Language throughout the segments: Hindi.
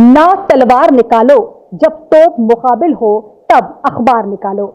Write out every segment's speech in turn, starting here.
ना तलवार निकालो, जब तोप मुकाबिल हो तब अखबार निकालो।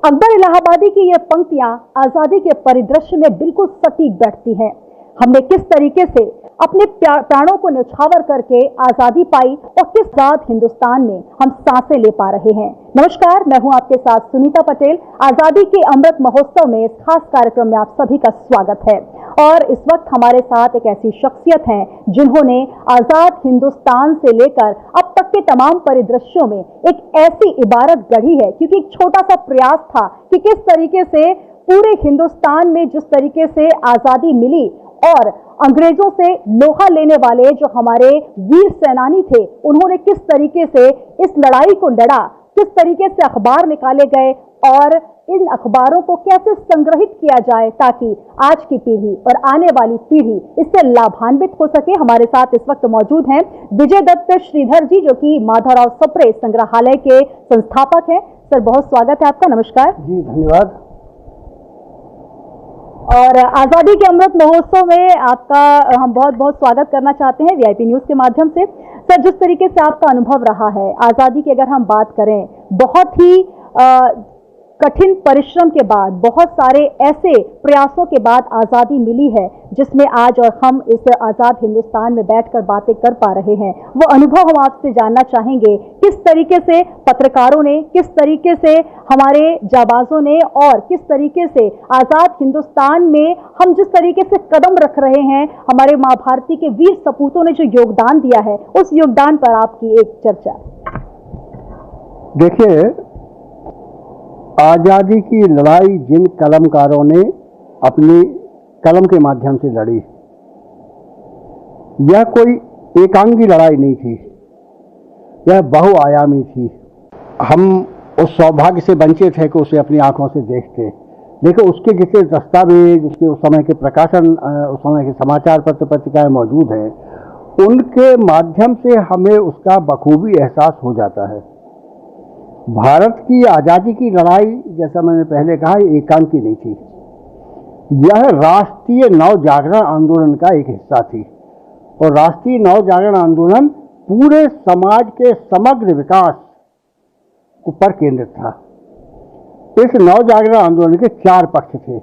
अकबर इलाहाबादी की ये पंक्तियां आजादी के परिदृश्य में बिल्कुल सटीक बैठती हैं। हमने किस तरीके से अपने प्राणों को न्यौछावर करके आजादी पाई और किस आजाद हिंदुस्तान में हम सांसें ले पा रहे हैं। नमस्कार, मैं हूं आपके साथ सुनीता पटेल। आजादी के अमृत महोत्सव में इस खास कार्यक्रम में आप सभी का स्वागत है। और इस वक्त हमारे साथ एक ऐसी शख्सियत है जिन्होंने आजाद हिंदुस्तान से लेकर अब तक के तमाम परिदृश्यों में एक ऐसी इबारत गढ़ी है, क्योंकि एक छोटा सा प्रयास था कि किस तरीके से पूरे हिंदुस्तान में जिस तरीके से आजादी मिली और अंग्रेजों से लोहा लेने वाले जो हमारे वीर सेनानी थे, उन्होंने किस तरीके से इस लड़ाई को लड़ा, किस तरीके से अखबार निकाले गए और इन अखबारों को कैसे संग्रहित किया जाए ताकि आज की पीढ़ी और आने वाली पीढ़ी इससे लाभान्वित हो सके। हमारे साथ इस वक्त मौजूद हैं विजय दत्त श्रीधर जी, जो कि माधवराव सप्रे संग्रहालय के संस्थापक हैं। सर, बहुत स्वागत है आपका। नमस्कार जी, धन्यवाद। और आजादी के अमृत महोत्सव में आपका हम बहुत बहुत स्वागत करना चाहते हैं वीआईपी न्यूज के माध्यम से। सर, जिस तरीके से आपका अनुभव रहा है आजादी की, अगर हम बात करें, बहुत ही कठिन परिश्रम के बाद, बहुत सारे ऐसे प्रयासों के बाद आजादी मिली है जिसमें आज और हम इस आजाद हिंदुस्तान में बैठकर बातें कर पा रहे हैं। वो अनुभव हम आपसे जानना चाहेंगे, किस तरीके से पत्रकारों ने, किस तरीके से हमारे जाबाजों ने और किस तरीके से आजाद हिंदुस्तान में हम जिस तरीके से कदम रख रहे हैं, हमारे माँ भारती के वीर सपूतों ने जो योगदान दिया है, उस योगदान पर आपकी एक चर्चा। देखिए, आज़ादी की लड़ाई जिन कलमकारों ने अपनी कलम के माध्यम से लड़ी, यह कोई एकांगी लड़ाई नहीं थी, यह बहुआयामी थी। हम उस सौभाग्य से वंचित है कि उसे अपनी आंखों से देखते, लेकिन उसके जितने दस्तावेज, उसके उस समय के प्रकाशन, उस समय के समाचार पत्र पत्रिकाएं मौजूद हैं, उनके माध्यम से हमें उसका बखूबी एहसास हो जाता है। भारत की आज़ादी की लड़ाई, जैसा मैंने पहले कहा, एकांकी नहीं थी, यह राष्ट्रीय नव जागरण आंदोलन का एक हिस्सा थी। और राष्ट्रीय नव जागरण आंदोलन पूरे समाज के समग्र विकास पर केंद्रित था। इस नव जागरण आंदोलन के 4 पक्ष थे।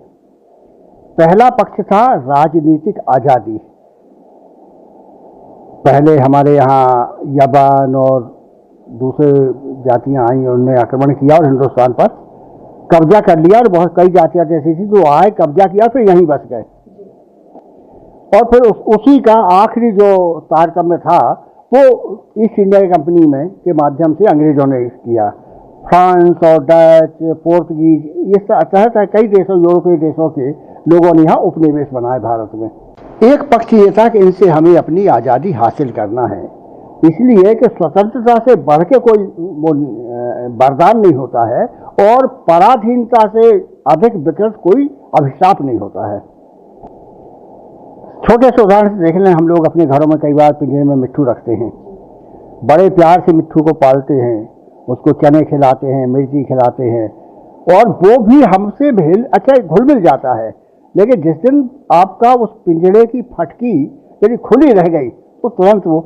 पहला पक्ष था राजनीतिक आज़ादी। पहले हमारे यहाँ यवन और दूसरे जातियां आई, उन्होंने आक्रमण किया और हिंदुस्तान पर कब्जा कर लिया, और बहुत कई जातियां ऐसी थी जो आए, कब्जा किया, फिर यहीं बस गए। और फिर उसी का आखिरी जो तारतम्य था वो ईस्ट इंडिया कंपनी में के माध्यम से अंग्रेजों ने किया। फ्रांस और डच, पोर्तुगीज, इस तरह कई देशों, यूरोपीय देशों के लोगों ने यहाँ उपनिवेश बनाए भारत में। एक पक्ष ये था कि इनसे हमें अपनी आज़ादी हासिल करना है, इसलिए कि स्वतंत्रता से बढ़ के कोई वरदान नहीं होता है और पराधीनता से अधिक विकृत कोई अभिशाप नहीं होता है। छोटे से उदाहरण से देख लें, हम लोग अपने घरों में कई बार पिंजरे में मिट्ठू रखते हैं, बड़े प्यार से मिट्ठू को पालते हैं, उसको चने खिलाते हैं, मिर्ची खिलाते हैं, और वो भी हमसे घुल मिल जाता है। लेकिन जिस दिन आपका उस पिंजरे की फटकी यदि खुली रह गई तो तुरंत वो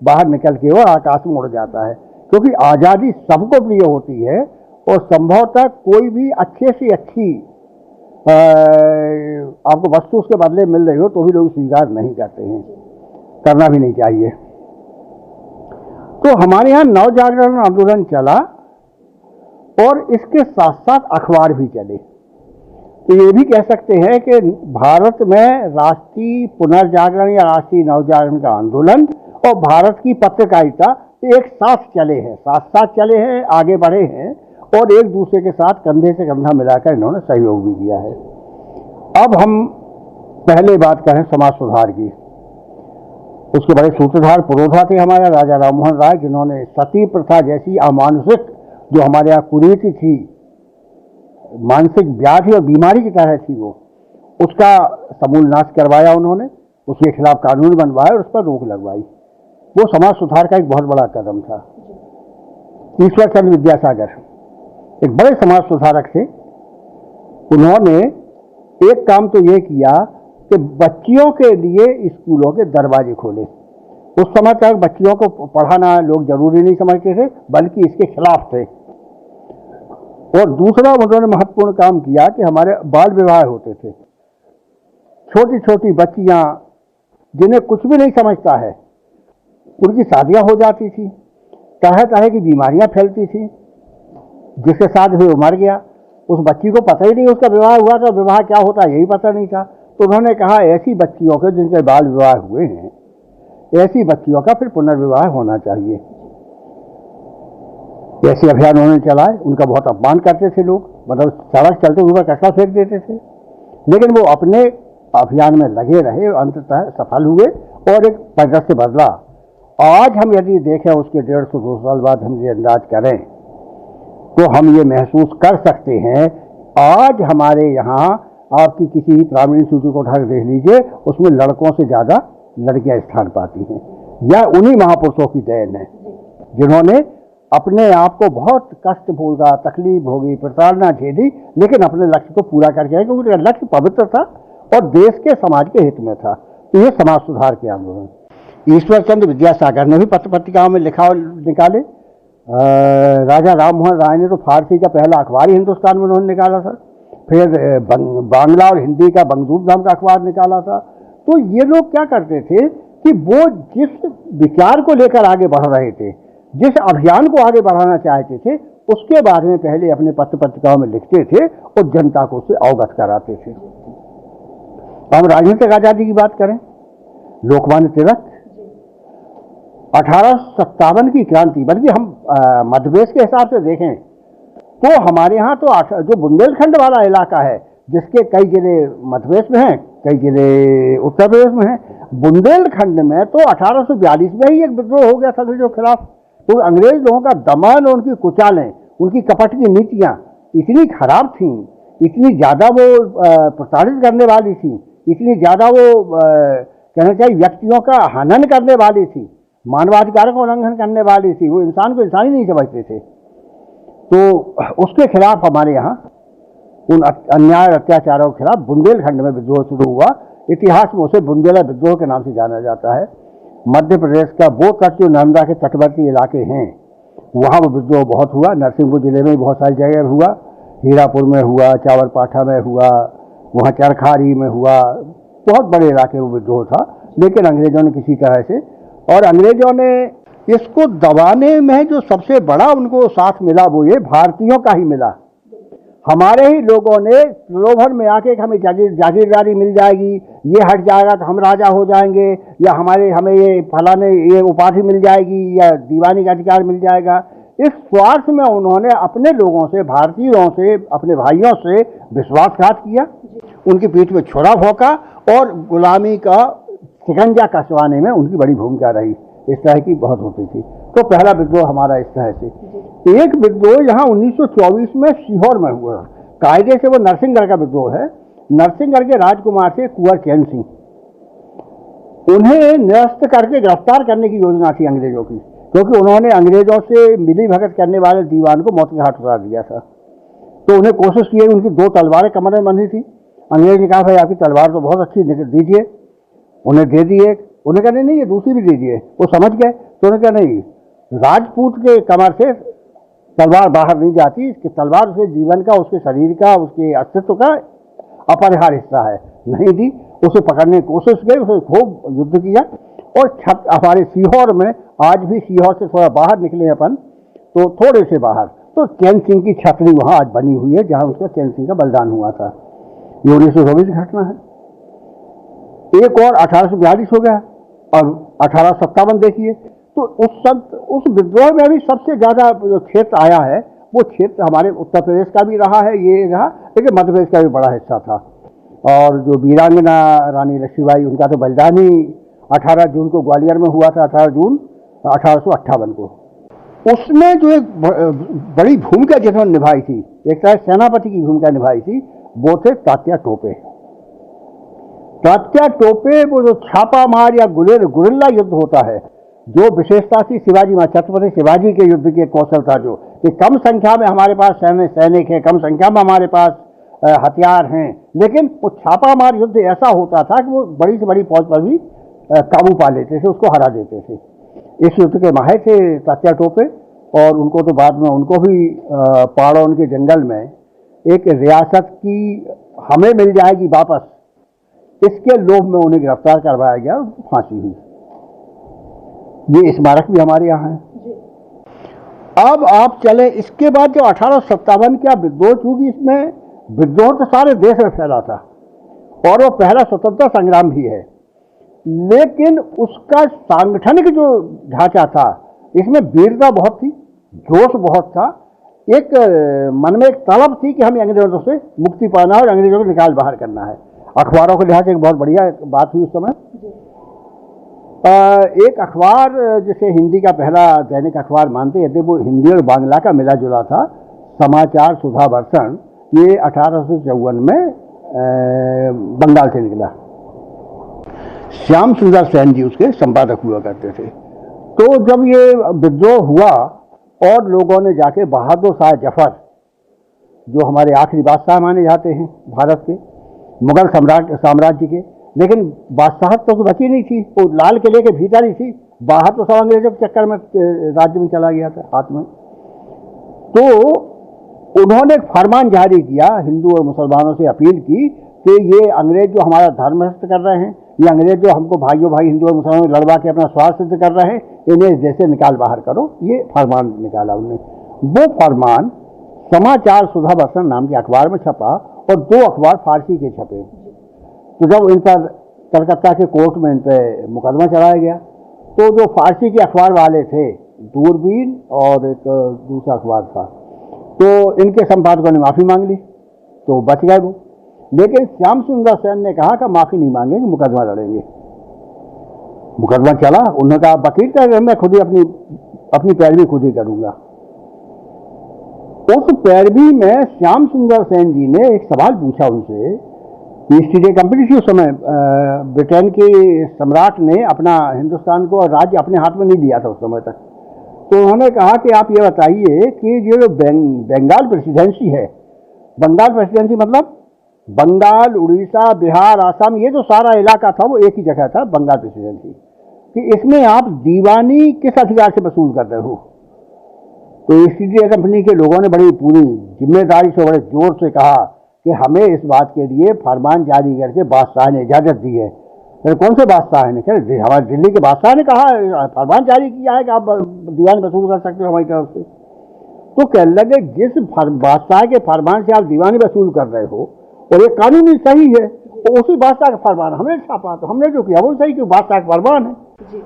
बाहर निकल के वो आकाश में उड़ जाता है, क्योंकि आज़ादी सबको प्रिय होती है और संभवतः कोई भी अच्छे से अच्छी आपको वस्तु उसके बदले मिल रही हो तो भी लोग स्वीकार नहीं करते हैं, करना भी नहीं चाहिए। तो हमारे यहाँ नव जागरण आंदोलन चला और इसके साथ साथ अखबार भी चले। तो ये भी कह सकते हैं कि भारत में राष्ट्रीय पुनर्जागरण या राष्ट्रीय नवजागरण का आंदोलन और भारत की पत्रकारिता एक साथ चले हैं, साथ चले हैं, आगे बढ़े हैं और एक दूसरे के साथ कंधे से कंधा मिलाकर इन्होंने सहयोग भी किया है। अब हम पहले बात करें समाज सुधार की। उसके बड़े सूत्रधार पुरोधा थे हमारे राजा राममोहन राय, जिन्होंने सती प्रथा जैसी अमानुषिक, जो हमारे यहाँ कुरीति थी, मानसिक व्याधि और बीमारी की तरह थी, वो उसका समूल नाश करवाया उन्होंने, उसके खिलाफ कानून बनवाया और उस पर रोक लगवाई। वो समाज सुधार का एक बहुत बड़ा कदम था। ईश्वर चंद्र विद्यासागर एक बड़े समाज सुधारक थे। उन्होंने एक काम तो ये किया कि बच्चियों के लिए स्कूलों के दरवाजे खोले। उस समय तक बच्चियों को पढ़ाना लोग जरूरी नहीं समझते थे, बल्कि इसके खिलाफ थे। और दूसरा उन्होंने महत्वपूर्ण काम किया कि हमारे बाल विवाह होते थे। छोटी छोटी बच्चियां जिन्हें कुछ भी नहीं समझता है, उनकी शादियां हो जाती थी, तरह तरह की बीमारियां फैलती थी, जिसके साथ हुए मर गया। उस बच्ची को पता ही नहीं उसका विवाह हुआ था, विवाह क्या होता है यही पता नहीं था। तो उन्होंने कहा ऐसी बच्चियों के जिनके बाल विवाह हुए हैं, ऐसी बच्चियों का फिर पुनर्विवाह होना चाहिए। ऐसे अभियान उन्होंने चलाए। उनका बहुत अपमान करते थे लोग, मतलब सड़क चलते हुए कचरा फेंक देते थे, लेकिन वो अपने अभियान में लगे रहे, अंततः सफल हुए और एक परिदृश्य बदला। आज हम यदि देखें उसके 150-200 साल बाद हम ये अंदाज करें तो हम ये महसूस कर सकते हैं, आज हमारे यहाँ आपकी किसी भी प्रावीण्य सूची को उठाकर देख लीजिए, उसमें लड़कों से ज़्यादा लड़कियां स्थान पाती हैं। यह उन्हीं महापुरुषों की देन है जिन्होंने अपने आप को बहुत कष्ट भोगा, तकलीफ होगी, प्रताड़ना झेली, लेकिन अपने लक्ष्य को पूरा करके आए, क्योंकि उनका लक्ष्य पवित्र था और देश के समाज के हित में था। तो ये समाज सुधार के आंदोलन। ईश्वर चंद्र विद्यासागर ने भी पत्र पत्रिकाओं में निकाले। राजा राम मोहन राय ने तो फारसी का पहला अखबार ही हिंदुस्तान में उन्होंने निकाला था। फिर बांग्ला और हिंदी का बंगदूत नाम का अखबार निकाला था। तो ये लोग क्या करते थे कि वो जिस विचार को लेकर आगे बढ़ रहे थे, जिस अभियान को आगे बढ़ाना चाहते थे, उसके बारे में पहले अपने पत्र पत्रिकाओं में लिखते थे और जनता को उससे अवगत कराते थे। हम राजनीतिक आजादी की बात करें, लोकमान्य तिलक 1857 की क्रांति, बल्कि हम मध्यप्रदेश के हिसाब से देखें तो हमारे यहाँ तो जो बुंदेलखंड वाला इलाका है, जिसके कई जिले मध्यप्रदेश में हैं, कई जिले उत्तर प्रदेश में हैं, बुंदेलखंड में तो 1842 में ही एक विद्रोह हो गया था अंग्रेजों के खिलाफ। तो अंग्रेज लोगों का दमन और उनकी कुचालें, उनकी कपट की नीतियाँ इतनी खराब थीं, इतनी ज़्यादा वो प्रताड़ित करने वाली थी, इतनी ज़्यादा वो कहना चाहिए व्यक्तियों का हनन करने वाली थी, मानवाधिकार का उल्लंघन करने वाली थी। वो इंसान को इंसान ही नहीं समझते थे। तो उसके खिलाफ हमारे यहाँ उन अन्याय अत्याचारों के खिलाफ बुंदेलखंड में विद्रोह शुरू हुआ। इतिहास में उसे बुंदेला विद्रोह के नाम से जाना जाता है। मध्य प्रदेश का वो तट जो नर्मदा के तटवर्ती इलाके हैं, वहाँ वो विद्रोह बहुत हुआ। नरसिंहपुर जिले में बहुत सारी जगह हुआ, हीरापुर में हुआ, चावरपाठा में हुआ, वहाँ चरखारी में हुआ, बहुत बड़े इलाके में विद्रोह था। लेकिन अंग्रेजों ने किसी तरह से, और अंग्रेजों ने इसको दबाने में जो सबसे बड़ा उनको साथ मिला वो ये भारतीयों का ही मिला। हमारे ही लोगों ने प्रलोभन में आके हमें जागीरदारी मिल जाएगी, ये हट जाएगा तो हम राजा हो जाएंगे, या हमें ये फलाने ये उपाधि मिल जाएगी, या दीवानी का अधिकार मिल जाएगा। इस स्वार्थ में उन्होंने अपने लोगों से, भारतीयों से, अपने भाइयों से विश्वासघात किया, उनकी पीठ में छुरा भोंका और गुलामी का शिकंजा कसवाने में उनकी बड़ी भूमिका रही। इस तरह की बहुत होती थी। तो पहला विद्रोह हमारा इस तरह से। एक विद्रोह यहाँ 1924 में सीहोर में हुआ। कायदे से वो नरसिंहगढ़ का विद्रोह है। नरसिंहगढ़ के राजकुमार थे कुंवर चैन सिंह। उन्हें निरस्त करके गिरफ्तार करने की योजना थी अंग्रेजों की, क्योंकि उन्होंने अंग्रेजों से मिली भगत करने वाले दीवान को मौत के घाट उतार दिया था। तो उन्हें कोशिश की, उनकी 2 तलवारें कमर में बंधी थी। अंग्रेज ने कहा भाई आपकी तलवार तो बहुत अच्छी, दीजिए। उन्हें दे दिए। उन्हें कहने नहीं ये दूसरी भी दीजिए। वो समझ गए। तो उन्हें कहा नहीं, राजपूत के कमर से तलवार बाहर नहीं जाती, इसकी तलवार उसके जीवन का, उसके शरीर का, उसके अस्तित्व का अपरिहार्य हिस्सा है। नहीं दी। उसे पकड़ने की कोशिश की, उसे खूब युद्ध किया। और हमारे सीहोर में, आज भी सीहोर से थोड़ा बाहर निकले अपन तो थोड़े से बाहर, तो चैन सिंह की छतरी वहाँ आज बनी हुई है, जहाँ उसका चैन सिंह का बलिदान हुआ था। ये 1924 की घटना है। एक और 1842 हो गया और 1857 देखिए। तो उस विद्रोह में भी सबसे ज़्यादा जो क्षेत्र आया है वो क्षेत्र हमारे उत्तर प्रदेश का भी रहा है, ये रहा, लेकिन मध्य प्रदेश का भी बड़ा हिस्सा था। और जो वीरांगना रानी लक्ष्मीबाई, उनका तो बलिदान ही 18 जून को ग्वालियर में हुआ था, 18 जून 1858 को। उसमें जो एक बड़ी भूमिका जिन्होंने निभाई थी, एक तरह सेनापति की भूमिका निभाई थी, वो थे तात्या टोपे। तात्या टोपे वो जो छापा मार या गुरिल्ला युद्ध होता है, जो विशेषता थी शिवाजी में, छत्रपति शिवाजी के युद्ध के कौशल था, जो कि कम संख्या में हमारे पास सैनिक हैं, कम संख्या में हमारे पास हथियार हैं, लेकिन वो छापा मार युद्ध ऐसा होता था कि वो बड़ी से बड़ी फौज पर भी काबू पा लेते थे, उसको हरा देते थे। इस युद्ध के माहिर थे तात्या टोपे, और उनको तो बाद में उनको भी पहाड़ों के जंगल में एक रियासत की हमें मिल जाएगी वापस, इसके लोभ में उन्हें गिरफ्तार करवाया गया, फांसी हुई। ये स्मारक भी हमारे यहाँ है। अब आप चले इसके बाद जो 1857 का विद्रोह, चूंकि इसमें विद्रोह तो सारे देश में फैला था और वो पहला स्वतंत्रता संग्राम भी है, लेकिन उसका सांगठनिक जो ढांचा था, इसमें वीरता बहुत थी, जोश बहुत था, एक मन में एक तलब थी कि हमें अंग्रेजों से मुक्ति पाना है और अंग्रेजों को निकाल बाहर करना है। अखबारों के लिहाज से एक बहुत बढ़िया बात हुई उस समय। एक अखबार जिसे हिंदी का पहला दैनिक अखबार मानते थे, वो हिंदी और बांग्ला का मिला जुला था, समाचार सुधा वर्षण, ये 1854 में बंगाल से निकला। श्याम सुंदर सेन जी उसके संपादक हुआ करते थे। तो जब ये विद्रोह हुआ और लोगों ने जाके बहादुर शाह जफर, जो हमारे आखिरी बादशाह माने जाते हैं भारत के, मुगल साम्राज्य के, लेकिन बादशाहत तो बची नहीं थी, वो लाल किले के भीतर ही थी, बाहर तो सब अंग्रेजों के चक्कर में राज्य में चला गया था हाथ में। तो उन्होंने एक फरमान जारी किया, हिंदू और मुसलमानों से अपील की कि ये अंग्रेज जो हमारा धर्म नष्ट कर रहे हैं, ये अंग्रेज जो हमको भाइयों भाई हिंदू और मुसलमानों में लड़वा के अपना स्वार्थ सिद्ध कर रहे हैं, इन्हें इस देश से निकाल बाहर करो। ये फरमान निकाला उन्होंने। वो फरमान समाचार सुधा वर्षण नाम के अखबार में छपा और 2 अखबार फारसी के छपे। तो जब इन पर कलकत्ता के कोर्ट में इन पर मुकदमा चलाया गया, तो जो फारसी के अखबार वाले थे, दूरबीन और एक दूसरा अखबार था, तो इनके संपादकों ने माफ़ी मांग ली, तो बच गए वो। लेकिन श्याम सुंदर सेन ने कहा कि माफ़ी नहीं मांगेंगे, मुकदमा लड़ेंगे। मुकदमा चला, उन्होंने कहा वकील का मैं खुद ही अपनी पैरवी खुद ही करूँगा। उस पैरवी में श्याम सुंदर सेन जी ने एक सवाल पूछा उनसे। ईस्ट इंडिया कंपनी थी उस समय, ब्रिटेन के सम्राट ने अपना हिंदुस्तान को राज्य अपने हाथ में नहीं लिया था उस समय तक। तो उन्होंने कहा कि आप ये बताइए कि ये जो बंगाल प्रेसिडेंसी है, बंगाल प्रेसिडेंसी मतलब बंगाल, उड़ीसा, बिहार, आसाम, ये जो सारा इलाका था वो एक ही जगह था, बंगाल प्रेसिडेंसी, कि इसमें आप दीवानी किस अधिकार से वसूल कर रहे हो। तो ईस्ट इंडिया कंपनी के लोगों ने बड़ी पूरी जिम्मेदारी से, बड़े जोर से कहा कि हमें इस बात के लिए फरमान जारी करके बादशाह ने इजाज़त दी है। फिर कौन से बादशाह ने? कहे हमारे दिल्ली के बादशाह ने कहा, फरमान जारी किया है कि आप दीवानी वसूल कर सकते हो हमारी तरफ से। तो कहने लगे जिस बादशाह के फरमान से आप दीवानी वसूल कर रहे हो और ये कानूनी सही है, तो उसी बादशाह का फरमान हमने छापा, तो हमने जो किया वो सही, क्यों बादशाह का फरमान है।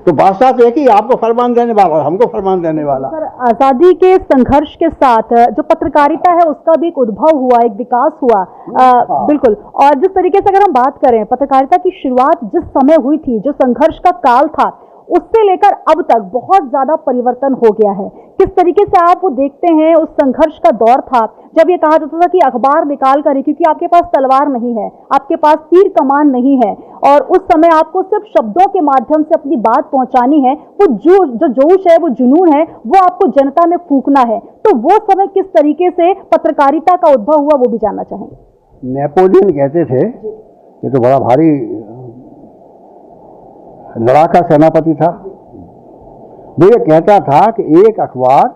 तो बादशाह तो एक ही, आपको फरमान देने वाला और हमको फरमान देने वाला। सर, आजादी के संघर्ष के साथ जो पत्रकारिता है उसका भी एक उद्भव हुआ, एक विकास हुआ। बिल्कुल। और जिस तरीके से अगर हम बात करें, पत्रकारिता की शुरुआत जिस समय हुई थी, जो संघर्ष का काल था, उससे लेकर अब तक बहुत ज्यादा परिवर्तन हो गया है। किस तरीके से आप वो देखते हैं, उस संघर्ष का दौर था जब ये कहा जाता था कि अखबार निकाल कर, क्योंकि आपके पास तलवार नहीं है, आपके पास तीर कमान नहीं है, और उस समय आपको सिर्फ शब्दों के माध्यम से अपनी बात पहुंचानी है, वो जो जोश है, वो जुनून है, वो आपको जनता में फूंकना है। तो वो समय किस तरीके से पत्रकारिता का उद्भव हुआ, वो भी जानना चाहेंगे। नेपोलियन कहते थे, ये तो बड़ा भारी लड़ाका सेनापति था, वो ये कहता था कि एक अखबार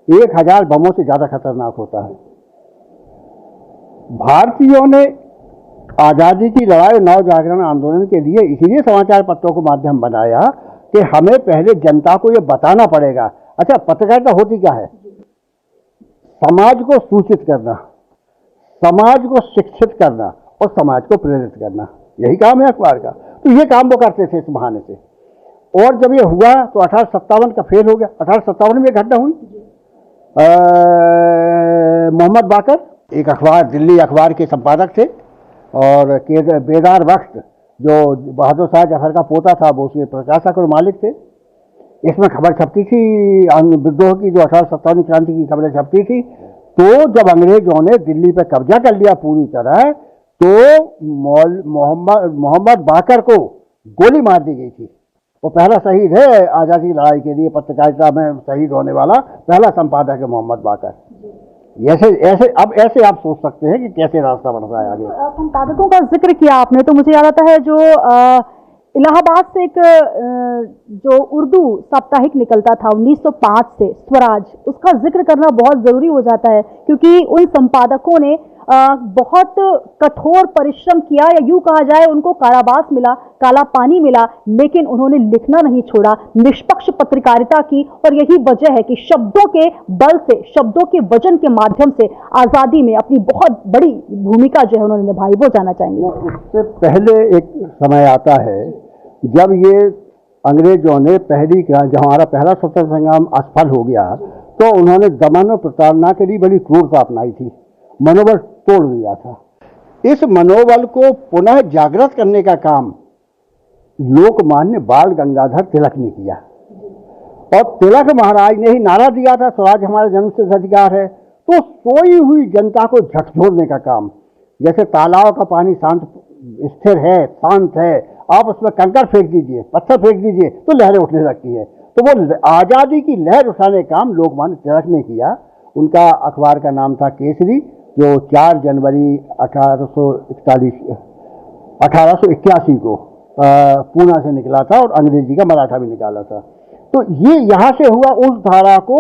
1000 बमों से ज्यादा खतरनाक होता है। भारतीयों ने आजादी की लड़ाई, नव जागरण आंदोलन के लिए इसीलिए समाचार पत्रों को माध्यम बनाया कि हमें पहले जनता को ये बताना पड़ेगा। अच्छा, पत्रकारिता होती क्या है? समाज को सूचित करना, समाज को शिक्षित करना और समाज को प्रेरित करना, यही काम है अखबार का। तो ये काम वो करते थे इस बहाने से। और जब ये हुआ तो 1857 का फेल हो गया। 1857 में घटना हुई, मोहम्मद बाकर एक अखबार, दिल्ली अखबार के संपादक थे, और बेदार वक्त जो बहादुर शाह जफर का पोता था, वो उसके प्रकाशक और मालिक थे। इसमें खबर छपती थी विद्रोह की, जो 1857 क्रांति की खबरें छपती थी। तो जब अंग्रेजों ने दिल्ली पर कब्जा कर लिया पूरी तरह, तो मोहम्मद बाकर को गोली मार दी गई थी। वो पहला शहीद है आज़ादी लड़ाई के लिए, पत्रकारिता में शहीद होने वाला पहला संपादक है मोहम्मद बाकर। ऐसे आप सोच सकते हैं कि कैसे रास्ता बढ़ रहा है आगे। संपादकों का जिक्र किया आपने, तो मुझे याद आता है जो इलाहाबाद से एक जो उर्दू साप्ताहिक निकलता था 1905 से, स्वराज, उसका जिक्र करना बहुत जरूरी हो जाता है, क्योंकि उन संपादकों ने बहुत कठोर परिश्रम किया, या यूं कहा जाए उनको कारावास मिला, काला पानी मिला, लेकिन उन्होंने लिखना नहीं छोड़ा, निष्पक्ष पत्रकारिता की। और यही वजह है कि शब्दों के बल से, शब्दों के वजन के माध्यम से आजादी में अपनी बहुत बड़ी भूमिका जो है उन्होंने निभाई। वो जाना चाहेंगे। उससे पहले एक समय आता है जब ये अंग्रेजों ने जब हमारा पहला स्वतंत्रता संग्राम असफल हो गया, तो उन्होंने दमन और प्रताड़ना के लिए बड़ी क्रूरता अपनाई थी, मनोबल तोड़ दिया था। इस मनोबल को पुनः जागृत करने का काम लोकमान्य बाल गंगाधर तिलक ने किया, और तिलक महाराज ने ही नारा दिया था, स्वराज हमारा जन्मसिद्ध अधिकार है। तो सोई हुई जनता को झकझोरने का काम, जैसे तालाब का पानी शांत स्थिर है, शांत है, आप उसमें कंकड़ फेंक दीजिए, पत्थर फेंक दीजिए तो लहरें उठने लगती है। तो वो आज़ादी की लहर उठाने का काम लोकमान्य तिलक ने किया। उनका अखबार का नाम था केसरी, जो 4 जनवरी 1881 को पूना से निकला था, और अंग्रेजी का मराठा भी निकाला था। तो ये यहाँ से हुआ। उस धारा को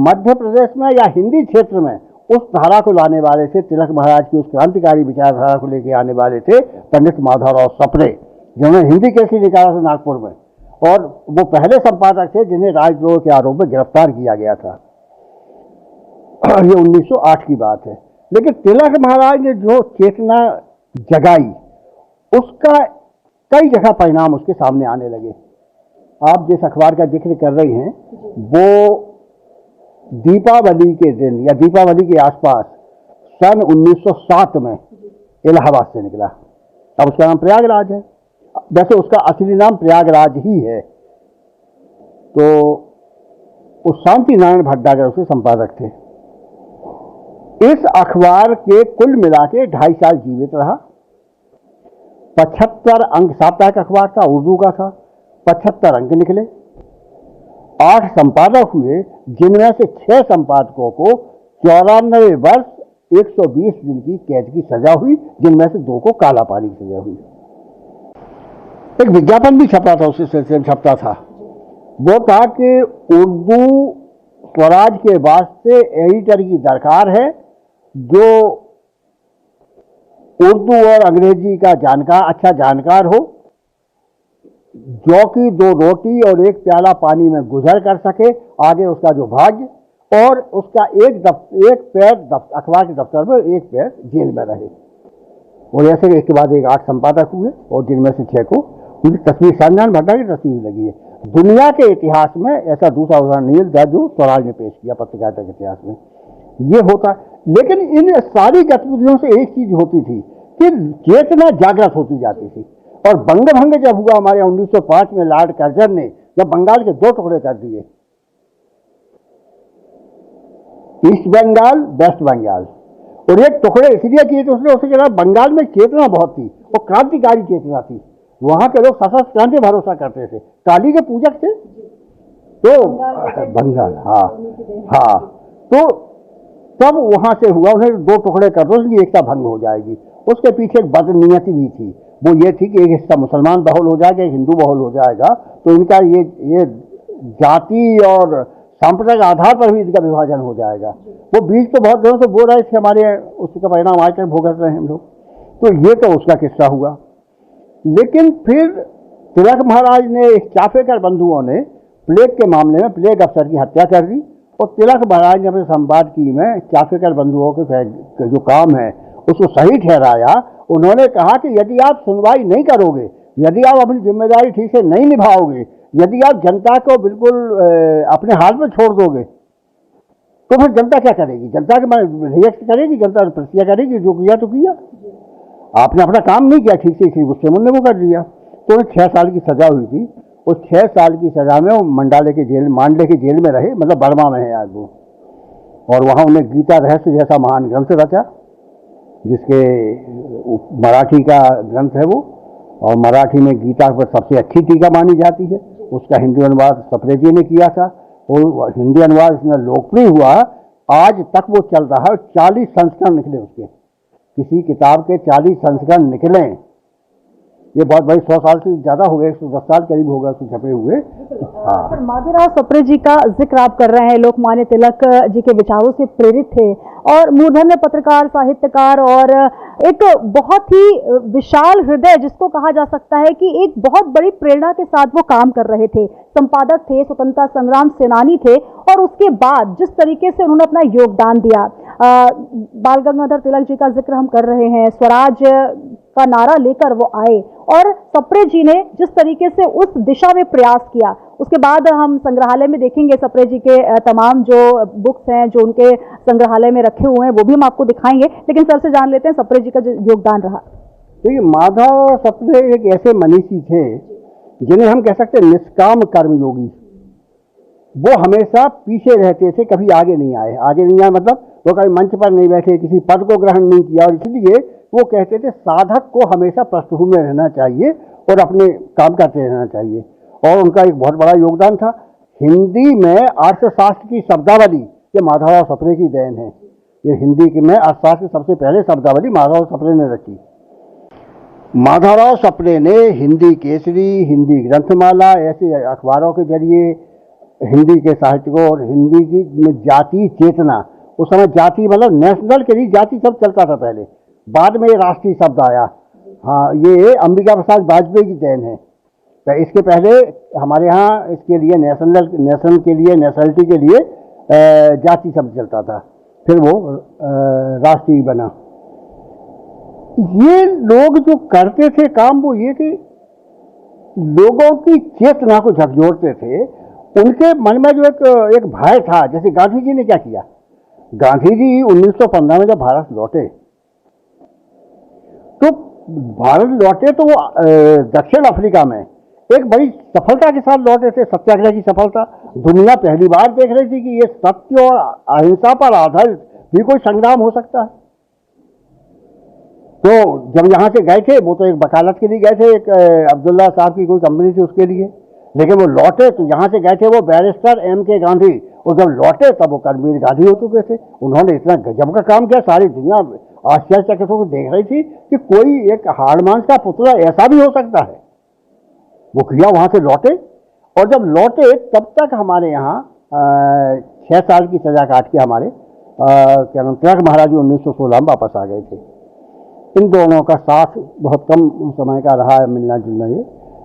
मध्य प्रदेश में या हिंदी क्षेत्र में उस धारा को लाने वाले थे, तिलक महाराज की उस क्रांतिकारी विचारधारा को लेकर आने वाले थे पंडित माधवराव सप्रे, जिन्होंने हिंदी केसरी निकाला था नागपुर में, और वो पहले संपादक थे जिन्हें राजद्रोह के आरोप में गिरफ्तार किया गया था। ये 1908 की बात है। लेकिन तिलक महाराज ने जो चेतना जगाई, उसका कई जगह परिणाम उसके सामने आने लगे। आप जिस अखबार का जिक्र कर रही हैं, वो दीपावली के दिन या दीपावली के आसपास सन 1907 में इलाहाबाद से निकला। अब उसका नाम प्रयागराज है, वैसे उसका असली नाम प्रयागराज ही है। तो वो शांति नारायण भट्टागर उसके संपादक थे। इस अखबार के कुल मिला के 2.5 साल जीवित रहा। 75 अंक साप्ताहिक अखबार था, उर्दू का था। 75 अंक निकले, 8 संपादक हुए, जिनमें से 6 संपादकों को 94 वर्ष 120 दिन की कैद की सजा हुई, जिनमें से 2 को काला पानी की सजा हुई। एक विज्ञापन भी छपा था, उसी सिलसिले में छपता था। वो था कि उर्दू स्वराज के वास्ते एडिटर की दरकार है जो उर्दू और अंग्रेजी का अच्छा जानकार हो, जौ की 2 रोटी और 1 प्याला पानी में गुजर कर सके, आगे उसका जो भाग्य, और उसका एक पैर अखबार के दफ्तर में, 1 पैर जेल में रहे। और ऐसे एक के बाद एक 8 संपादक हुए, और जिनमें से 6 को उनकी तस्वीर शाहजहां भट्टा की तस्वीर लगी है। दुनिया के इतिहास में ऐसा दूसरा उदाहरण नहीं है जो स्वराज ने पेश किया पत्रकारिता के इतिहास में। ये होता, लेकिन इन सारी गतिविधियों से एक चीज होती थी कि चेतना जागृत होती जाती थी। और बंग भंग जब हुआ हमारे 1905 में, लॉर्ड कर्जन ने जब बंगाल के 2 टुकड़े कर दिए, ईस्ट बंगाल, वेस्ट बंगाल, और एक टुकड़े इसलिए किए तो उसके बंगाल में चेतना बहुत थी और क्रांतिकारी चेतना थी। वहां के लोग सशस्त्र क्रांति भरोसा करते थे, काली के पूजक थे। तो बंगाल, हाँ, तो तब वहां से हुआ, उन्हें 2 टुकड़े कर दो, उनकी एकता भंग हो जाएगी। उसके पीछे एक बदनीयती भी थी, वो ये थी कि एक हिस्सा मुसलमान बहुल हो जाएगा, एक हिंदू बहुल हो जाएगा, तो इनका ये जाति और सांप्रदायिक आधार पर भी इनका विभाजन हो जाएगा। वो बीज तो बहुत दिनों से बोल रहे थे, हमारे उसका परिणाम आज तक भुगत रहे हैं हम लोग। तो ये तो उसका किस्सा हुआ। लेकिन फिर तिलक महाराज ने, चाफेकर बंधुओं ने प्लेग के मामले में प्लेग अफसर की हत्या कर दी, और तिलक महाराज ने अपने संपादकीय में चाफेकर बंधुओं के जो काम है उसको सही ठहराया। उन्होंने कहा कि यदि आप सुनवाई नहीं करोगे, यदि आप अपनी जिम्मेदारी ठीक से नहीं निभाओगे, यदि आप जनता को बिल्कुल अपने हाथ में छोड़ दोगे, तो फिर जनता क्या करेगी? जनता के रिएक्ट करेगी, जनता प्रतिक्रिया करेगी, जो किया तो किया, आपने अपना काम नहीं किया ठीक से, इसी गुस्से में उन्होंने वो कर दिया। तो उन्हें 6 साल की सजा हुई थी। उस 6 साल की सजा में वो मांडले के जेल में रहे, मतलब बर्मा में है आज वो। और वहाँ उन्हें गीता रहस्य जैसा महान ग्रंथ रचा, जिसके मराठी का ग्रंथ है वो, और मराठी में गीता पर सबसे अच्छी टीका मानी जाती है। उसका हिंदी अनुवाद सप्रे जी ने किया था, और हिंदी अनुवाद इतना लोकप्रिय हुआ, आज तक वो चल रहा है। 40 संस्करण निकले उसके, किसी किताब के 40 संस्करण निकले। ये बहुत बड़ी 100 साल से ज़्यादा हो गए, 110 साल करीब होगा उसको छपे हुए। हाँ, माधवराव सप्रे जी का जिक्र आप कर रहे हैं, लोकमान्य तिलक जी के विचारों से प्रेरित थे और मूर्धन्य पत्रकार, साहित्यकार और एक बहुत ही विशाल हृदय जिसको कहा जा सकता है कि एक बहुत बड़ी प्रेरणा के साथ वो काम कर रहे थे। संपादक थे, स्वतंत्रता संग्राम सेनानी थे और उसके बाद जिस तरीके से उन्होंने अपना योगदान दिया, बाल गंगाधर तिलक जी का जिक्र हम कर रहे हैं, स्वराज का नारा लेकर वो आए और सप्रे जी ने जिस तरीके से उस दिशा में प्रयास किया, उसके बाद हम संग्रहालय में देखेंगे सप्रे जी के तमाम जो बुक्स हैं जो उनके संग्रहालय में रखे हुए हैं वो भी हम आपको दिखाएंगे। लेकिन सर से जान लेते हैं सप्रे जी का जो योगदान रहा। देखिए, माधव सप्रे एक ऐसे मनीषी थे जिन्हें हम कह सकते हैं निष्काम कर्मयोगी। वो हमेशा पीछे रहते थे, कभी आगे नहीं आए मतलब वो कभी मंच पर नहीं बैठे, किसी पद को ग्रहण नहीं किया और इसलिए वो कहते थे साधक को हमेशा पृष्ठभूमि में रहना चाहिए और अपने काम करते रहना चाहिए। और उनका एक बहुत बड़ा योगदान था हिंदी में अर्थशास्त्र की शब्दावली, ये माधवराव सप्रे की देन है। ये हिंदी की में अर्थशास्त्र की सबसे पहले शब्दावली माधवराव सप्रे ने रची। माधवराव सप्रे ने हिंदी केसरी, हिंदी ग्रंथमाला, ऐसे अखबारों के जरिए हिंदी के साहित्य को और हिंदी की जाति चेतना, उस समय जाति मतलब नेशनल के लिए जाति शब्द चलता था पहले, बाद में राष्ट्रीय शब्द आया। हाँ, ये अंबिका प्रसाद वाजपेयी की देन है। तो इसके पहले हमारे यहाँ इसके लिए नेशनल के लिए, नेशनलिटी के लिए जाति शब्द चलता था, फिर वो राष्ट्रीय बना। ये लोग जो करते थे काम, वो ये कि लोगों की चेतना को झकझोरते थे। उनके मन में जो एक भय था, जैसे गांधी जी ने क्या किया, गांधी जी 1915 में जब भारत लौटे तो वो दक्षिण अफ्रीका में एक बड़ी सफलता के साथ लौटे थे, सत्याग्रह की सफलता। दुनिया पहली बार देख रही थी कि ये सत्य और अहिंसा पर आधारित भी कोई संग्राम हो सकता है। तो जब यहाँ से गए थे, वो तो एक वकालत के लिए गए थे, एक अब्दुल्ला साहब की कोई कंपनी थी उसके लिए, लेकिन वो लौटे तो यहाँ से गए थे वो बैरिस्टर M.K. गांधी, और जब लौटे तब वो कर्मवीर गांधी हो चुके थे। उन्होंने इतना गजब का काम किया, सारी दुनिया आश्चर्यचकित होकर देख रही थी कि कोई एक हाड़ मांस का पुतला ऐसा भी हो सकता है। वो किया, वहाँ से लौटे, और जब लौटे तब तक हमारे यहाँ 6 साल की सजा काट के हमारे क्या नाम तिलक महाराज 1916 में वापस आ गए थे। इन दोनों का साथ बहुत कम समय का रहा है, मिलना जुलना ये।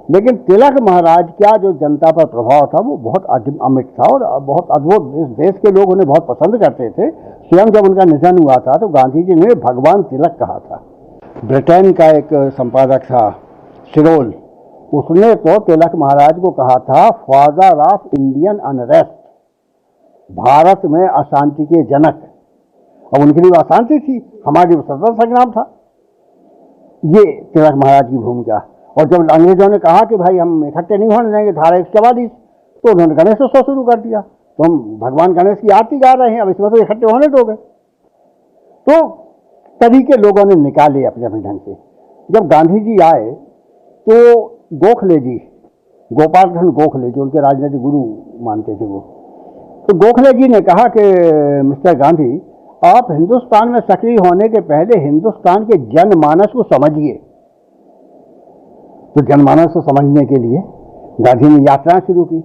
लेकिन तिलक महाराज का जो जनता पर प्रभाव था वो बहुत अमिट था और बहुत अद्भुत। इस देश के लोग उन्हें बहुत पसंद करते थे। स्वयं जब उनका निधन हुआ था तो गांधी जी ने भगवान तिलक कहा था। ब्रिटेन का एक संपादक था सिरोल, उसने तो तिलक महाराज को कहा था father of Indian unrest, Bharat में अशांति के जनक। अब उनके लिए अशांति थी, हमारे लिए स्वतंत्रता संग्राम था। ये तिलक महाराज की भूमिका। और जब अंग्रेजों ने कहा कि भाई हम इकट्ठे नहीं होने देंगे, धारा 144, तो उन्होंने गणेशोत्सव शुरू कर दिया। तो हम भगवान गणेश की आरती गा रहे हैं, अब इसमें तो इकट्ठे होने दोगे। तो तरीके लोगों ने निकाले अपने अपने ढंग से। जब गांधी जी आए तो गोखले जी, गोपाल कृष्ण गोखले, जो उनके राजनीतिक गुरु मानते थे वो, तो गोखले जी ने कहा कि मिस्टर गांधी, आप हिंदुस्तान में सक्रिय होने के पहले हिंदुस्तान के जनमानस को समझिए। तो जनमानस को समझने के लिए गांधी ने यात्रा शुरू की।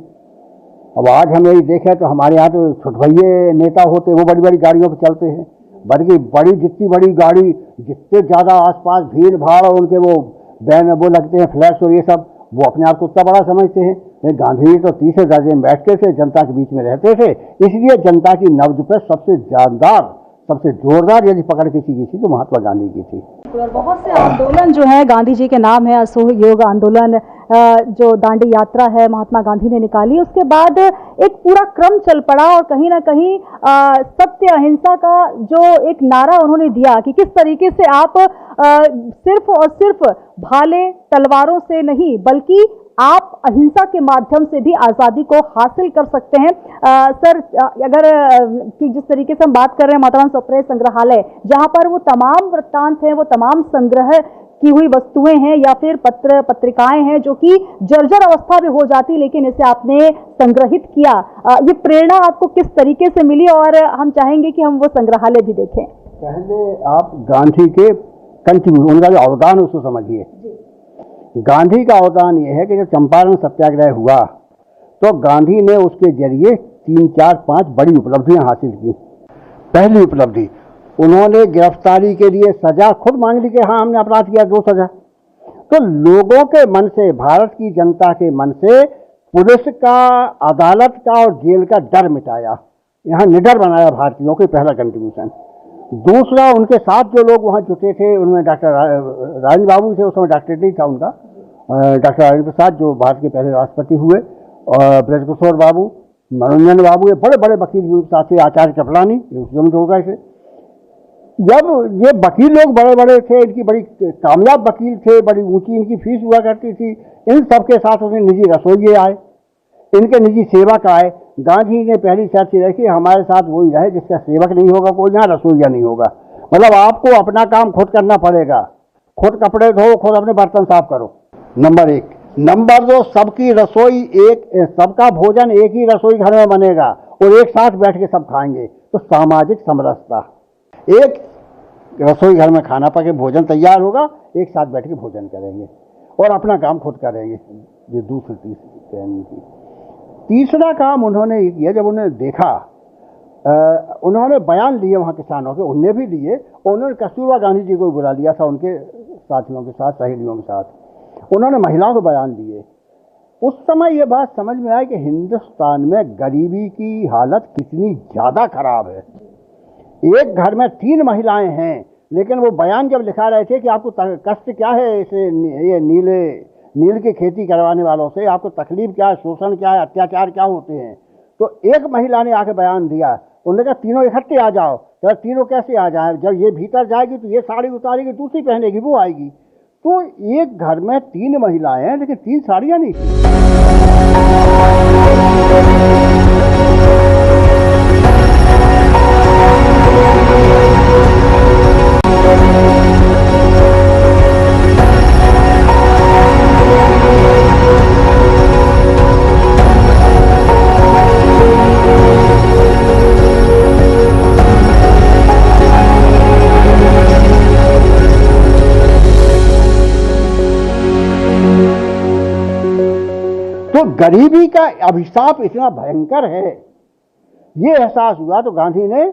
अब आज हम यही देखें तो हमारे यहाँ तो छुटभइये नेता होते, वो बड़ी बड़ी गाड़ियों पर चलते हैं। बड़ी जितनी बड़ी गाड़ी, जितने ज़्यादा आसपास भीड़ भाड़ और उनके वो बैन वो लगते हैं, फ्लैग्स और ये सब, वो अपने आप को उतना बड़ा समझते हैं। लेकिन गांधी जी तो तीसरे दर्जे में बैठते थे, जनता के बीच में रहते थे। इसलिए जनता की नब्ज पर सबसे जानदार, सबसे जोरदार यदि पकड़ किसी की थी तो महात्मा गांधी की थी। और बहुत से आंदोलन जो है गांधी जी के नाम है, असहयोग आंदोलन, जो दांडी यात्रा है महात्मा गांधी ने निकाली। उसके बाद एक पूरा क्रम चल पड़ा और कहीं ना कहीं सत्य अहिंसा का जो एक नारा उन्होंने दिया कि किस तरीके से आप सिर्फ और सिर्फ भाले तलवारों से नहीं बल्कि आप अहिंसा के माध्यम से भी आज़ादी को हासिल कर सकते हैं। सर, अगर कि जिस तरीके से हम बात कर रहे हैं मातावान सप्रे संग्रहालय, जहां पर वो तमाम वृत्तांत हैं, वो तमाम संग्रह की हुई वस्तुएं हैं या फिर पत्रिकाएं हैं जो कि जर्जर अवस्था में हो जाती, लेकिन इसे आपने संग्रहित किया, ये प्रेरणा आपको किस तरीके से मिली? और हम चाहेंगे कि हम वो संग्रहालय भी देखें। पहले आप गांधी के कंट्रीब्यूशन, उनका जो अवदान उसको समझिए। गांधी का अवदान यह है कि जब चंपारण सत्याग्रह हुआ तो गांधी ने उसके जरिए 3, 4, 5 बड़ी उपलब्धियां हासिल की। पहली उपलब्धि, उन्होंने गिरफ्तारी के लिए सजा खुद मांग ली कि हाँ हमने अपराध किया, 2 सजा। तो लोगों के मन से, भारत की जनता के मन से पुलिस का, अदालत का और जेल का डर मिटाया, यहाँ निडर बनाया भारतीयों के, पहला कंट्रीब्यूशन। दूसरा, उनके साथ जो लोग वहाँ जुटे थे उनमें डॉक्टर राजेंद्र बाबू थे, उस समय डॉक्टरेट नहीं था उनका, डॉक्टर राजेंद्र प्रसाद जो भारत के पहले राष्ट्रपति हुए, और ब्रजकिशोर बाबू, मनोरंजन बाबू, ये बड़े बड़े वकील भी साथ थे, आचार्य कृपलानी, जो गए थे। जब ये वकील लोग बड़े बड़े थे, इनकी बड़ी कामयाब वकील थे, बड़ी ऊंची इनकी फीस हुआ करती थी, इन सबके साथ उन्हें निजी रसोइये आए, इनके निजी सेवक आए। गांधी ने पहली शर्त रखी, हमारे साथ वही रहे जिसका सेवक नहीं होगा कोई, यहाँ रसोइया नहीं होगा। मतलब आपको अपना काम खुद करना पड़ेगा, खुद कपड़े धो, खुद अपने बर्तन साफ करो, नंबर 1। नंबर 2, सबकी रसोई एक, सबका भोजन एक ही रसोई घर में बनेगा और एक साथ बैठ के सब खाएंगे, तो सामाजिक समरसता। एक रसोई घर में खाना पके, भोजन तैयार होगा, एक साथ बैठ के भोजन करेंगे और अपना काम खुद करेंगे। ये दूसरी चीज थी। तीसरा काम उन्होंने ये किया, जब उन्होंने देखा, उन्होंने बयान लिए वहाँ किसानों के, उनने भी लिए, और उन्होंने कस्तूरबा गांधी जी को बुला लिया था उनके साथियों के साथ, सहेलियों के साथ। उन्होंने महिलाओं को बयान दिए। उस समय ये बात समझ में आई कि हिंदुस्तान में गरीबी की हालत कितनी ज़्यादा खराब है। एक घर में 3 महिलाएं हैं, लेकिन वो बयान जब लिखा रहे थे कि आपको कष्ट क्या है इसे, ये नील की खेती करवाने वालों से, आपको तकलीफ क्या है, शोषण क्या है, अत्याचार क्या होते हैं, तो एक महिला ने आके बयान दिया। उन्होंने कहा तीनों इकट्ठे आ जाओ। तो तीनों कैसे आ जाए, जब ये भीतर जाएगी तो ये साड़ी उतारेगी, दूसरी पहनेगी, वो आएगी। तो एक घर में 3 महिलाएं हैं, लेकिन 3 साड़ियां नहीं थी। तो गरीबी का अभिशाप इतना भयंकर है, ये एहसास हुआ तो गांधी ने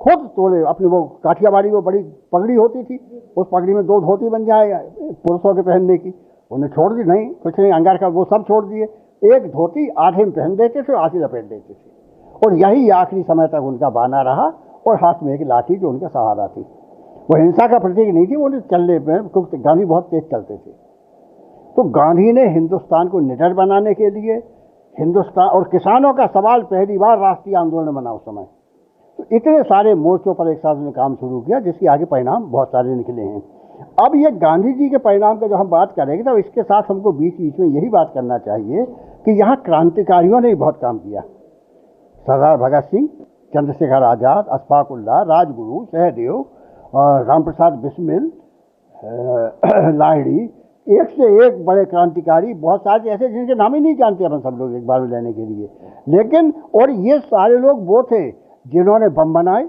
खुद तोड़े अपनी, वो काठियावाड़ी वो बड़ी पगड़ी होती थी, उस पगड़ी में 2 धोती बन जाए पुरुषों के पहनने की, उन्हें छोड़ दी, नहीं कुछ नहीं, अंगार का वो सब छोड़ दिए, एक धोती आधे में पहन देते थे, आधी लपेट देते थे, और यही आखिरी समय तक उनका बाना रहा, और हाथ में एक लाठी जो उनका सहारा थी। वो हिंसा का प्रतीक नहीं थी, वो चलने में, क्योंकि गांधी बहुत तेज चलते थे। तो गांधी ने हिंदुस्तान को निडर बनाने के लिए, हिंदुस्तान और किसानों का सवाल पहली बार राष्ट्रीय आंदोलन बना उस समय। तो इतने सारे मोर्चों पर एक साथ उन्होंने काम शुरू किया, जिसके आगे परिणाम बहुत सारे निकले हैं। अब ये गांधी जी के परिणाम का जो हम बात करेंगे, तो इसके साथ हमको बीच बीच में यही बात करना चाहिए कि यहाँ क्रांतिकारियों ने बहुत काम किया। सरदार भगत सिंह, चंद्रशेखर आज़ाद, अशफाक उल्लाह, राजगुरु, सहदेव और रामप्रसाद बिस्मिल, लाहिड़ी, एक से एक बड़े क्रांतिकारी, बहुत सारे ऐसे जिनके नाम ही नहीं जानते अपन सब लोग एक बार में लेने के लिए। लेकिन और ये सारे लोग वो थे जिन्होंने बम बनाए,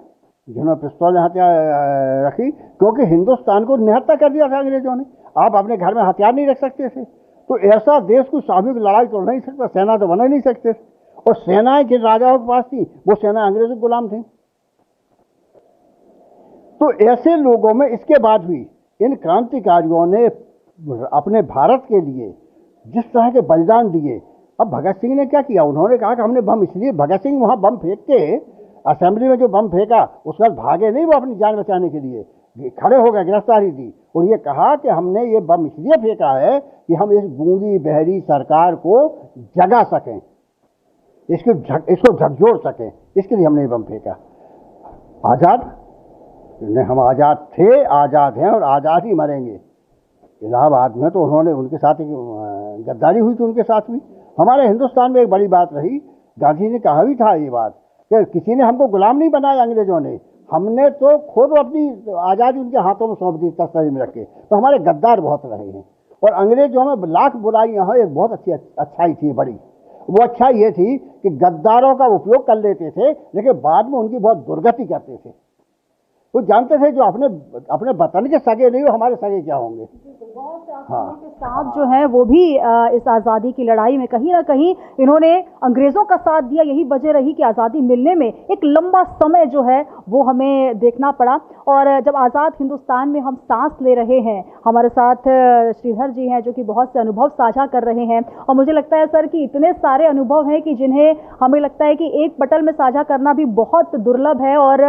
जिन्होंने पिस्तौलें हथियार रखी, क्योंकि हिंदुस्तान को निहत्था कर दिया था अंग्रेजों ने। आप अपने घर में हथियार नहीं रख सकते थे, तो ऐसा देश को सामूहिक लड़ाई तो नहीं सकता, सेना तो बना नहीं सकते। और सेनाएं जिन राजाओं के पास थी, वो सेना अंग्रेजों के गुलाम थी। तो ऐसे लोगों में इसके बाद भी इन क्रांतिकारियों ने अपने भारत के लिए जिस तरह के बलिदान दिए। अब भगत सिंह ने क्या किया, उन्होंने कहा कि हमने बम इसलिए, भगत सिंह वहाँ बम फेंक के असेंबली में जो बम फेंका उसके बाद भागे नहीं, वो अपनी जान बचाने के लिए खड़े हो गए, गिरफ्तारी दी, और ये कहा कि हमने ये बम इसलिए फेंका है कि हम इस गूंगी बहरी सरकार को जगा सकें, इसको झकझोर सकें, इसके लिए हमने ये बम फेंका। आज़ाद ने, हम आज़ाद थे, आज़ाद हैं और आज़ाद ही मरेंगे। इलाहाबाद में तो उन्होंने, उनके साथ गद्दारी हुई थी, उनके साथ भी। हमारे हिंदुस्तान में एक बड़ी बात रही, गांधी ने कहा भी था ये बात कि किसी ने हमको गुलाम नहीं बनाया अंग्रेजों ने, हमने तो खुद अपनी आज़ादी उनके हाथों में सौंप दी, तख्ती में रखे। तो हमारे गद्दार बहुत रहे हैं, और अंग्रेजों में लाख बुराइयाँ हैं, एक बहुत अच्छी अच्छाई थी बड़ी। वो अच्छाई ये थी कि गद्दारों का उपयोग कर लेते थे, लेकिन बाद में उनकी बहुत दुर्गति करते थे। वो जानते थे जो अपने वतन के सगे नहीं, वो हमारे सगे क्या होंगे। हाँ के साथ जो है वो भी इस आज़ादी की लड़ाई में कहीं ना कहीं इन्होंने अंग्रेजों का साथ दिया। यही वजह रही कि आज़ादी मिलने में एक लंबा समय जो है वो हमें देखना पड़ा। और जब आज़ाद हिंदुस्तान में हम सांस ले रहे हैं, हमारे साथ श्रीधर जी हैं जो कि बहुत से अनुभव साझा कर रहे हैं। और मुझे लगता है सर कि इतने सारे अनुभव हैं कि जिन्हें हमें लगता है कि एक पटल में साझा करना भी बहुत दुर्लभ है। और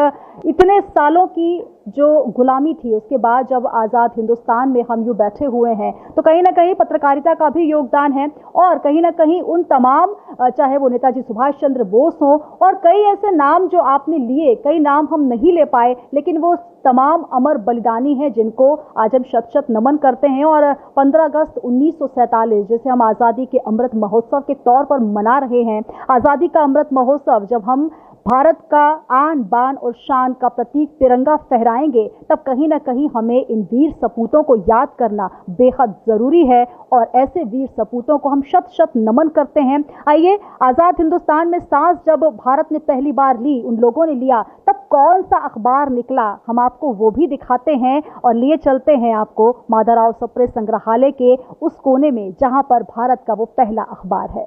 इतने सालों की जो गुलामी थी उसके बाद जब आज़ाद हिंदुस्तान में हम यूँ बैठे हुए हैं तो कहीं ना कहीं पत्रकारिता का भी योगदान है। और कहीं ना कहीं उन तमाम, चाहे वो नेताजी सुभाष चंद्र बोस हों और कई ऐसे नाम जो आपने लिए, कई नाम हम नहीं ले पाए, लेकिन वो तमाम अमर बलिदानी हैं जिनको आज हम शत शत नमन करते हैं। और 15 अगस्त 1947 जिसे हम आज़ादी के अमृत महोत्सव के तौर पर मना रहे हैं, आज़ादी का अमृत महोत्सव जब हम भारत का आन बान और शान का प्रतीक तिरंगा फहराएंगे तब कहीं ना कहीं हमें इन वीर सपूतों को याद करना बेहद जरूरी है। और ऐसे वीर सपूतों को हम शत शत नमन करते हैं। आइए, आज़ाद हिंदुस्तान में सांस जब भारत ने पहली बार ली, उन लोगों ने लिया, तब कौन सा अखबार निकला, हम आपको वो भी दिखाते हैं और लिए चलते हैं आपको माधवराव सप्रे संग्रहालय के उस कोने में जहां पर भारत का वो पहला अखबार है।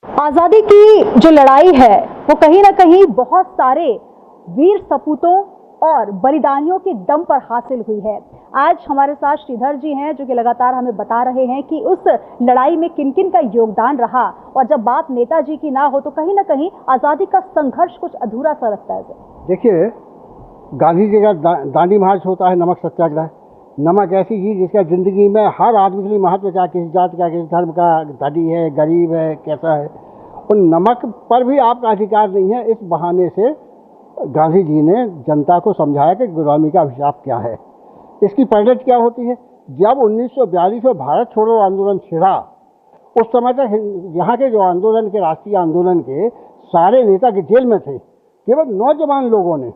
आज़ादी की जो लड़ाई है वो कहीं ना कहीं बहुत सारे वीर सपूतों और बलिदानियों के दम पर हासिल हुई है। आज हमारे साथ श्रीधर जी हैं जो कि लगातार हमें बता रहे हैं कि उस लड़ाई में किन किन का योगदान रहा। और जब बात नेताजी की ना हो तो कहीं ना कहीं आज़ादी का संघर्ष कुछ अधूरा सा लगता है। देखिए, गांधी जी का दांडी मार्च होता है, नमक सत्याग्रह। नमक ऐसी चीज़ जिसका ज़िंदगी में हर आदमी के लिए महत्व, क्या किसी जात का, किसी धर्म का, धनी है, गरीब है, कैसा है, उन नमक पर भी आपका अधिकार नहीं है। इस बहाने से गांधी जी ने जनता को समझाया कि गुलामी का अभिशाप क्या है, इसकी परिणति क्या होती है। जब 1942 में भारत छोड़ो आंदोलन छिड़ा, उस समय तक यहाँ के जो आंदोलन के, राष्ट्रीय आंदोलन के सारे नेता के जेल में थे। केवल नौजवान लोगों ने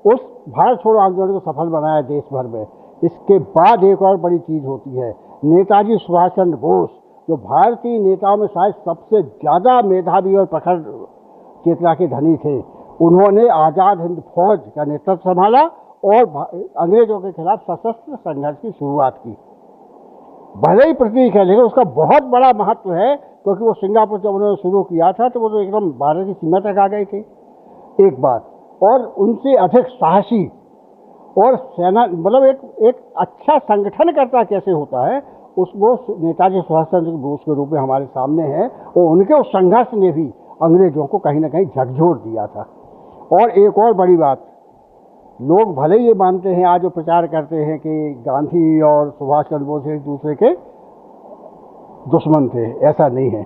उस भारत छोड़ो आंदोलन को सफल बनाया देश भर में। इसके बाद एक और बड़ी चीज़ होती है, नेताजी सुभाष चंद्र बोस जो भारतीय नेताओं में शायद सबसे ज़्यादा मेधावी और प्रखर चेतना के धनी थे, उन्होंने आज़ाद हिंद फौज का नेतृत्व संभाला और अंग्रेजों के खिलाफ सशस्त्र संघर्ष की शुरुआत की। भले ही प्रतीक है लेकिन उसका बहुत बड़ा महत्व है, क्योंकि वो सिंगापुर जब उन्होंने शुरू किया था तो वो तो एकदम भारत की सीमा तक आ गए थे, एक बात। और उनसे अधिक साहसी और सेना, मतलब एक अच्छा संगठनकर्ता कैसे होता है, उस वो नेताजी सुभाष चंद्र बोस के रूप में हमारे सामने है। और उनके उस संघर्ष ने भी अंग्रेजों को कहीं ना कहीं झकझोर दिया था। और एक और बड़ी बात, लोग भले ये मानते हैं, आज जो प्रचार करते हैं कि गांधी और सुभाष चंद्र बोस एक दूसरे के दुश्मन थे, ऐसा नहीं है।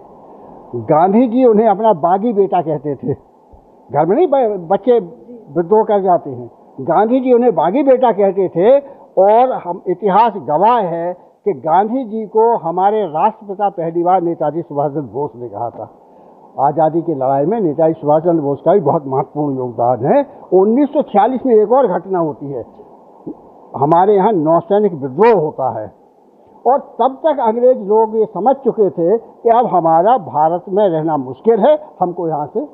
गांधी जी उन्हें अपना बागी बेटा कहते थे। घर में नहीं बच्चे विद्रोह कर जाते हैं, गांधी जी उन्हें बागी बेटा कहते थे। और हम इतिहास गवाह है कि गांधी जी को हमारे राष्ट्रपिता पहली बार नेताजी सुभाष चंद्र बोस ने कहा था। आज़ादी की लड़ाई में नेताजी सुभाष चंद्र बोस का भी बहुत महत्वपूर्ण योगदान है। 1946 में एक और घटना होती है, हमारे यहाँ नौसैनिक विद्रोह होता है। और तब तक अंग्रेज लोग ये समझ चुके थे कि अब हमारा भारत में रहना मुश्किल है, हमको यहाँ से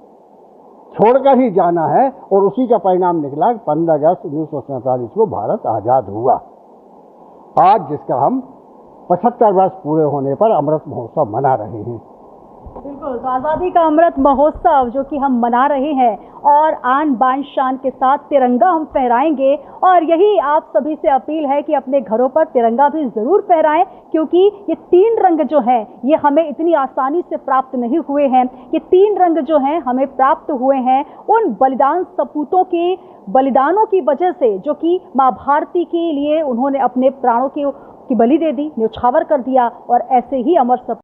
छोड़कर ही जाना है। और उसी का परिणाम निकला 15 अगस्त 1947 को भारत आज़ाद हुआ। आज जिसका हम 75 वर्ष पूरे होने पर अमृत महोत्सव मना रहे हैं। बिल्कुल, तो आज़ादी का अमृत महोत्सव जो कि हम मना रहे हैं और आन बान शान के साथ तिरंगा हम फहराएंगे। और यही आप सभी से अपील है कि अपने घरों पर तिरंगा भी जरूर फहराएं, क्योंकि ये 3 रंग जो हैं ये हमें इतनी आसानी से प्राप्त नहीं हुए हैं। ये 3 रंग जो हैं हमें प्राप्त हुए हैं उन बलिदान सपूतों के बलिदानों की वजह से, जो कि माँ भारती के लिए उन्होंने अपने प्राणों की बलि दे दी, न्यौछावर कर दिया। और ऐसे ही अमर